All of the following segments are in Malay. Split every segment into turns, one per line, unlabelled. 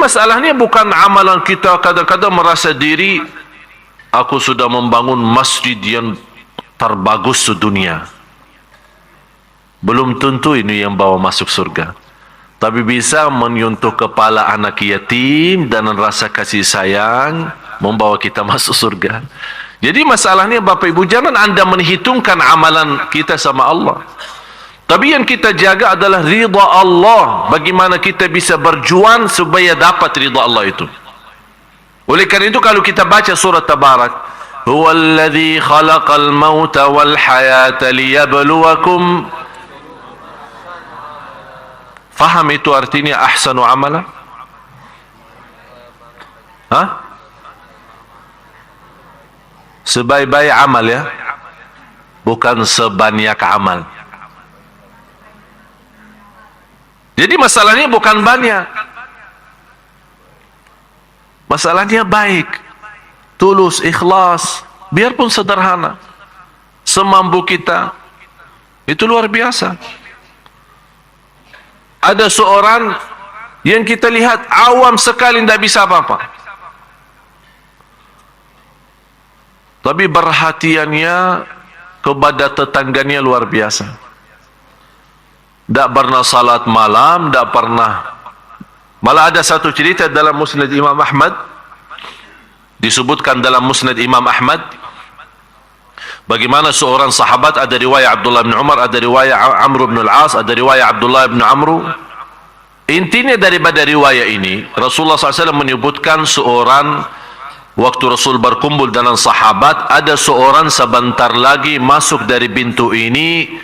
masalahnya bukan amalan kita kadang-kadang merasa diri, aku sudah membangun masjid yang terbagus sedunia. Belum tentu ini yang bawa masuk surga. Tapi bisa menyentuh kepala anak yatim dan rasa kasih sayang membawa kita masuk surga. Jadi masalahnya Bapak Ibu, jangan anda menghitungkan amalan kita sama Allah. Tapi yang kita jaga adalah ridha Allah. Bagaimana kita bisa berjuang supaya dapat ridha Allah itu. Oleh karena itu kalau kita baca surat Tabarak, huwallazi khalaqal mauta wal hayata liyabluwakum. Faham itu artinya ahsanu amala? Hah? Sebaik-baik amal ya, bukan sebanyak amal. Jadi masalahnya bukan banyak, masalahnya baik, tulus, ikhlas, biarpun sederhana, semampu kita. Itu luar biasa. Ada seorang yang kita lihat awam sekali, tidak bisa apa-apa, tapi perhatiannya kepada tetangganya luar biasa. Tak pernah salat malam, tak pernah. Malah ada satu cerita dalam Musnad Imam Ahmad, disebutkan dalam Musnad Imam Ahmad, bagaimana seorang sahabat, ada riwayat Abdullah bin Umar, ada riwayat Amr bin Al-As, ada riwayat Abdullah bin Amru. Intinya daripada riwayat ini, Rasulullah SAW menyebutkan seorang, waktu Rasul berkumpul dengan sahabat, ada seorang sebentar lagi masuk dari pintu ini,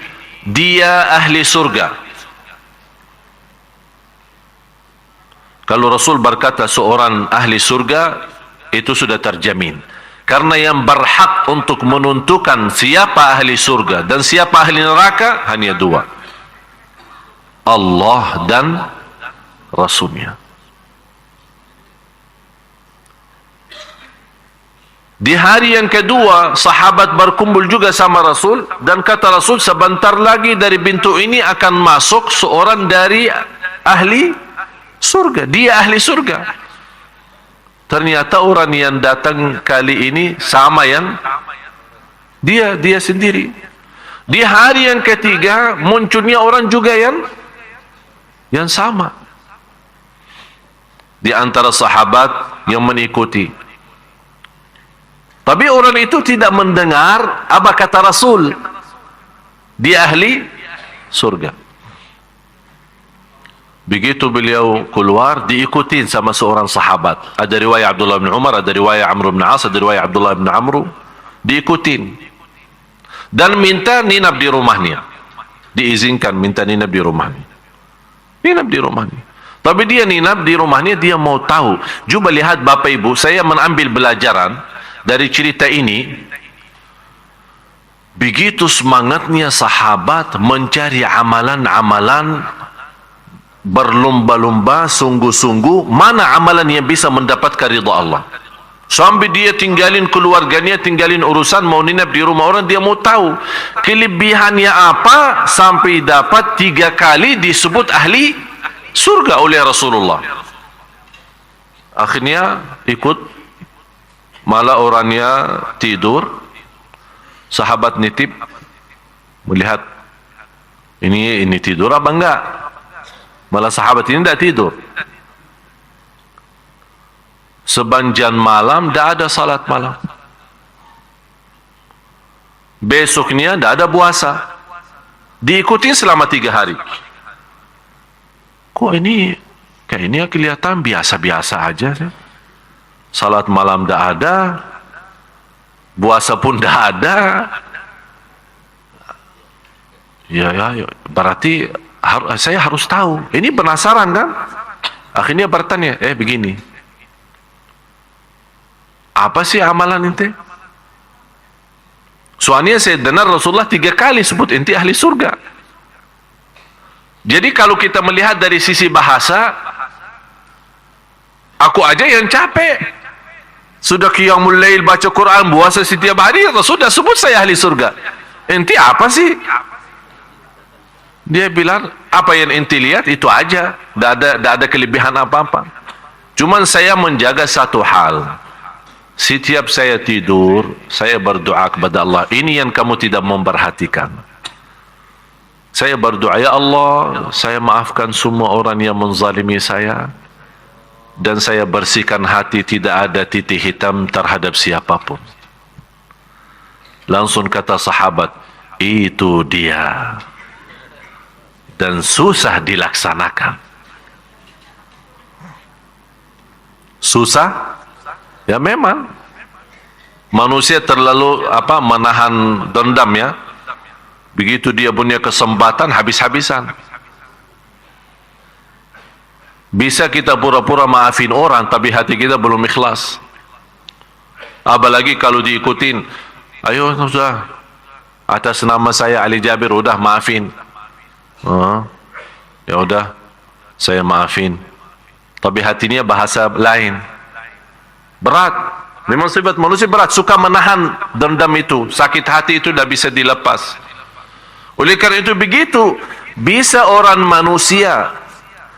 dia ahli surga. Kalau Rasul berkata seorang ahli surga, itu sudah terjamin. Karena yang berhak untuk menentukan siapa ahli surga dan siapa ahli neraka hanya dua, Allah dan Rasulnya. Di hari yang kedua, sahabat berkumpul juga sama Rasul, dan kata Rasul, sebentar lagi dari pintu ini akan masuk seorang dari ahli surga. Dia ahli surga. Ternyata orang yang datang kali ini sama yang dia sendiri. Di hari yang ketiga munculnya orang juga yang sama. Di antara sahabat yang mengikuti. Tapi orang itu tidak mendengar apa kata Rasul. Dia ahli surga. Begitu beliau keluar, diikutin sama seorang sahabat. Ada riwayat Abdullah bin Umar, ada riwayat Amr bin As, ada riwayat Abdullah bin Amru. Diikutin. Dan minta ninap di rumahnya. Diizinkan minta ninap di rumahnya. Ninap di rumahnya. Tapi dia ninap di rumahnya, dia mau tahu. Coba lihat Bapak Ibu, saya mengambil pelajaran dari cerita ini. Begitu semangatnya sahabat mencari amalan-amalan, berlomba-lomba, sungguh-sungguh, mana amalan yang bisa mendapatkan ridha Allah. Sampai dia tinggalin keluarganya, tinggalin urusan, mau ninap di rumah orang, dia mau tahu kelebihannya apa, sampai dapat 3 kali disebut ahli surga oleh Rasulullah. Akhirnya ikut, malah orangnya tidur, sahabat nitip melihat ini tidur apa enggak. Malah sahabat ini tidak tidur. Sepanjang malam tidak ada salat malam. Besoknya tidak ada puasa. Diikuti selama 3 hari. Kok ini kayaknya kelihatan biasa-biasa aja sih. Salat malam tidak ada, puasa pun tidak ada. Ya, berarti saya harus tahu. Ini penasaran kan? Akhirnya bertanya, begini, apa sih amalan ente? Soalnya saya dengar Rasulullah 3 kali sebut ente ahli surga. Jadi kalau kita melihat dari sisi bahasa, aku aja yang capek. Sudah qiyamul lail, baca Quran, puasa setiap hari, sudah sebut saya ahli surga. Ente apa sih? Dia bilang, apa yang ente lihat itu aja, tidak ada kelebihan apa-apa. Cuman saya menjaga satu hal. Setiap saya tidur, saya berdoa kepada Allah. Ini yang kamu tidak memperhatikan. Saya berdoa, ya Allah, saya maafkan semua orang yang menzalimi saya. Dan saya bersihkan hati, tidak ada titik hitam terhadap siapapun. Langsung kata sahabat, itu dia. Dan susah dilaksanakan. Susah? Ya memang. Manusia terlalu menahan dendam ya. Begitu dia punya kesempatan, habis-habisan. Bisa kita pura-pura maafin orang, tapi hati kita belum ikhlas. Apalagi kalau diikutin, ayo sudah, atas nama saya Ali Jabir, udah maafin. Ya udah, saya maafin. Tapi hatinya bahasa lain. Berat. Memang sifat manusia berat, suka menahan dendam itu. Sakit hati itu tidak bisa dilepas. Oleh karena itu begitu, bisa orang manusia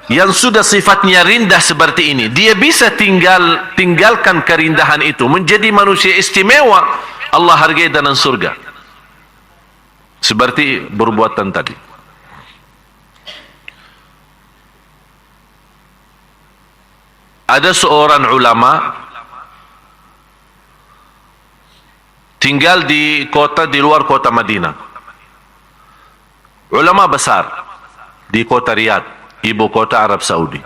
yang sudah sifatnya rendah seperti ini, dia bisa tinggalkan kerindahan itu, menjadi manusia istimewa. Allah hargai dalam surga. Seperti perbuatan tadi. Ada seorang ulama tinggal di luar kota Madinah. Ulama besar di kota Riyadh, ibu kota Arab Saudi.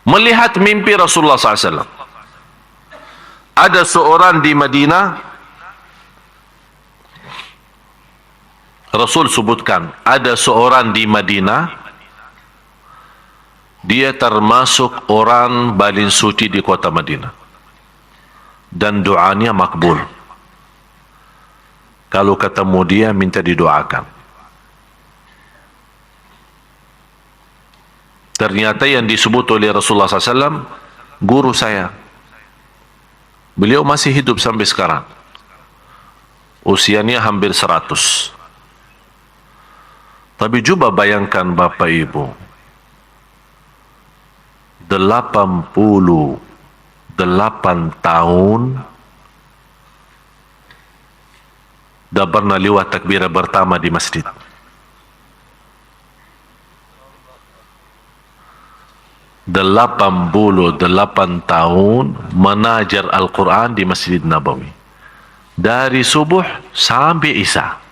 Melihat mimpi Rasulullah SAW. Ada seorang di Madinah, Rasul sebutkan, ada seorang di Madinah, dia termasuk orang paling suci di kota Madinah. Dan doanya makbul. Kalau ketemu dia, minta didoakan. Ternyata yang disebut oleh Rasulullah SAW, guru saya. Beliau masih hidup sampai sekarang. Usianya hampir 100. Tapi coba bayangkan Bapak Ibu, 88 tahun dah pernah lewat takbirah pertama di masjid. 88 tahun menajar Al-Quran di Masjid Nabawi. Dari subuh sampai Isya.